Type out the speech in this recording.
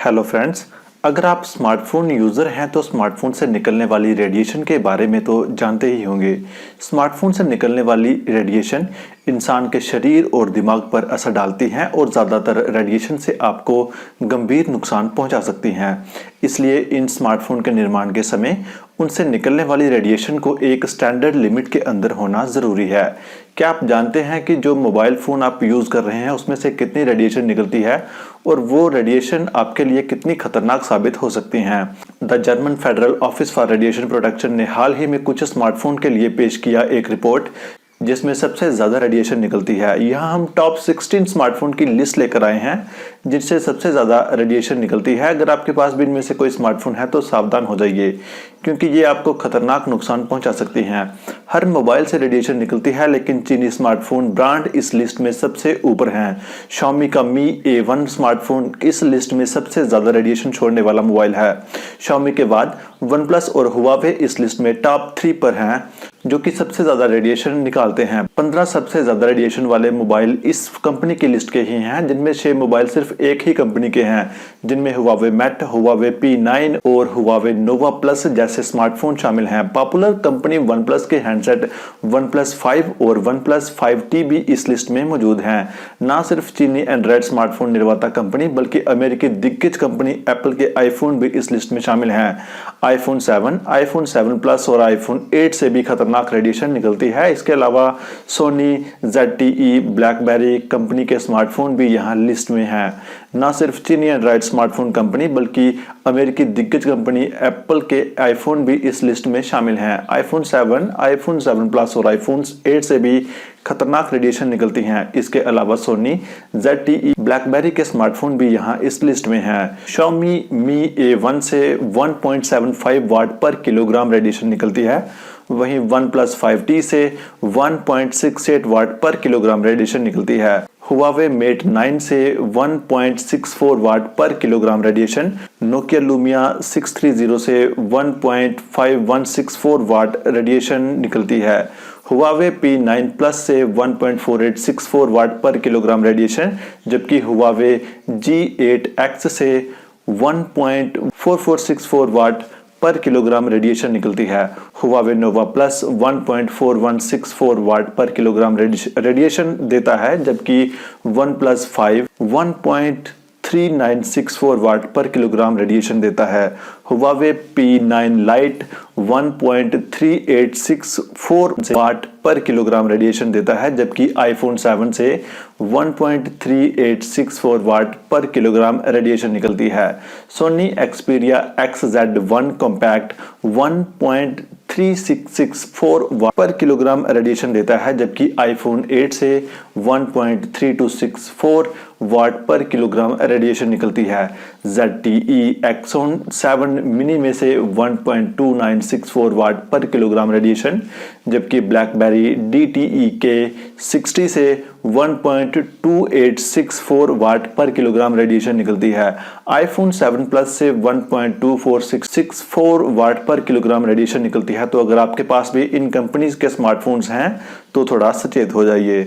Hello friends, अगर आप smartphone user हैं तो स्मार्टफोन से निकलने वाली रेडिएशन के बारे में तो जानते ही होंगे। स्मार्टफोन से निकलने वाली रेडिएशन इंसान के शरीर और दिमाग पर असर डालती हैं और ज़्यादातर रेडिएशन से आपको गंभीर नुकसान पहुंचा सकती हैं। इसलिए इन स्मार्टफोन के निर्माण के समय उनसे निकलने वाली रेडिएशन को एक स्टैंडर्ड लिमिट के अंदर होना ज़रूरी है। क्या आप जानते हैं कि जो मोबाइल फ़ोन आप यूज़ कर रहे हैं उसमें से कितनी रेडिएशन निकलती है और वो रेडिएशन आपके लिए कितनी खतरनाक साबित हो सकती हैं? The German federal office for radiation protection ने हाल ही में कुछ स्मार्टफोन के लिए पेश किया एक रिपोर्ट जिसमें सबसे ज़्यादा रेडिएशन निकलती है। यहाँ हम टॉप 16 स्मार्टफोन की लिस्ट लेकर आए हैं जिनसे सबसे ज़्यादा रेडिएशन निकलती है। अगर आपके पास भी इनमें से कोई स्मार्टफोन है तो सावधान हो जाइए, क्योंकि ये आपको खतरनाक नुकसान पहुंचा सकती हैं। हर मोबाइल से रेडिएशन निकलती है, लेकिन चीनी स्मार्टफोन ब्रांड इस लिस्ट में सबसे ऊपर हैं। Xiaomi का Mi A1 स्मार्टफोन इस लिस्ट में सबसे ज़्यादा रेडिएशन छोड़ने वाला मोबाइल है। Xiaomi के बाद OnePlus और Huawei इस लिस्ट में टॉप 3 पर हैं, जो कि सबसे ज़्यादा रेडिएशन निकालते हैं। 15 सबसे ज़्यादा रेडिएशन वाले मोबाइल इस कंपनी की लिस्ट के ही हैं, जिनमें 6 मोबाइल सिर्फ एक ही कंपनी के हैं, जिनमें Huawei Mate, Huawei P9 और Huawei Nova Plus जैसे स्मार्टफोन शामिल हैं। पॉपुलर कंपनी OnePlus के हैंडसेट OnePlus 5 और OnePlus 5T भी इस लिस्ट में मौजूद हैं। ना सिर्फ चीनी एंड्रॉयड स्मार्टफोन निर्माता कंपनी बल्कि अमेरिकी दिग्गज कंपनी एप्पल के आईफोन भी इस लिस्ट में शामिल हैं। iPhone 7, iPhone 7 Plus और iPhone 8 से भी खतरनाक रेडिएशन निकलती है। इसके अलावा सोनी, ZTE, ब्लैकबेरी कंपनी के स्मार्टफोन भी यहाँ लिस्ट में हैं। ना सिर्फ चीनी एंड्रॉयड स्मार्टफोन कंपनी बल्कि अमेरिकी दिग्गज कंपनी एप्पल के आईफोन भी इस लिस्ट में शामिल हैं। iPhone 7, iPhone 7 Plus और iPhone 8 से भी खतरनाक रेडिएशन निकलती हैं। इसके अलावा सोनी, ZTE, ब्लैकबेरी के स्मार्टफोन भी यहाँ इस लिस्ट में हैं। Xiaomi Mi A1 से 1.75 वाट पर किलोग्राम रेडिएशन निकलती है। वहीं OnePlus 5T से 1.68 वाट पर किलोग्राम रेडिएशन निकलती है। Huawei Mate 9 से 1.64 वाट पर किलोग्राम रेडिएशन, Nokia Lumia 630 से 1.5164 वाट रेडिएशन निकलती है। Huawei P9 Plus से 1.4864 वाट पर किलोग्राम रेडिएशन, जबकि Huawei G8X से 1.4464 वाट पर किलोग्राम रेडिएशन निकलती है। Huawei Nova Plus 1.4164 वाट पर किलोग्राम रेडिएशन देता है, जबकि OnePlus 5 1.3964 वाट पर किलोग्राम रेडिएशन देता है। Huawei P9 Lite 1.3864 वाट पर किलोग्राम रेडिएशन देता है, जबकि iPhone 7 से 1.3864 वाट पर किलोग्राम रेडिएशन निकलती है। Sony Xperia XZ1 Compact 1.3664 वाट पर किलोग्राम रेडिएशन देता है, जबकि iPhone 8 से 1.3264 वाट पर किलोग्राम रेडिएशन निकलती है। ZTE Axon 7 मिनी में से 1.2964 वाट पर किलोग्राम रेडिएशन, जबकि BlackBerry DTE के 60 से 1.2864 वाट पर किलोग्राम रेडिएशन निकलती है। iPhone 7 Plus से 1.2464 वाट पर किलोग्राम रेडिएशन निकलती है। तो अगर आपके पास भी इन कंपनीज के स्मार्टफोन्स हैं तो थोड़ा सचेत हो जाइए।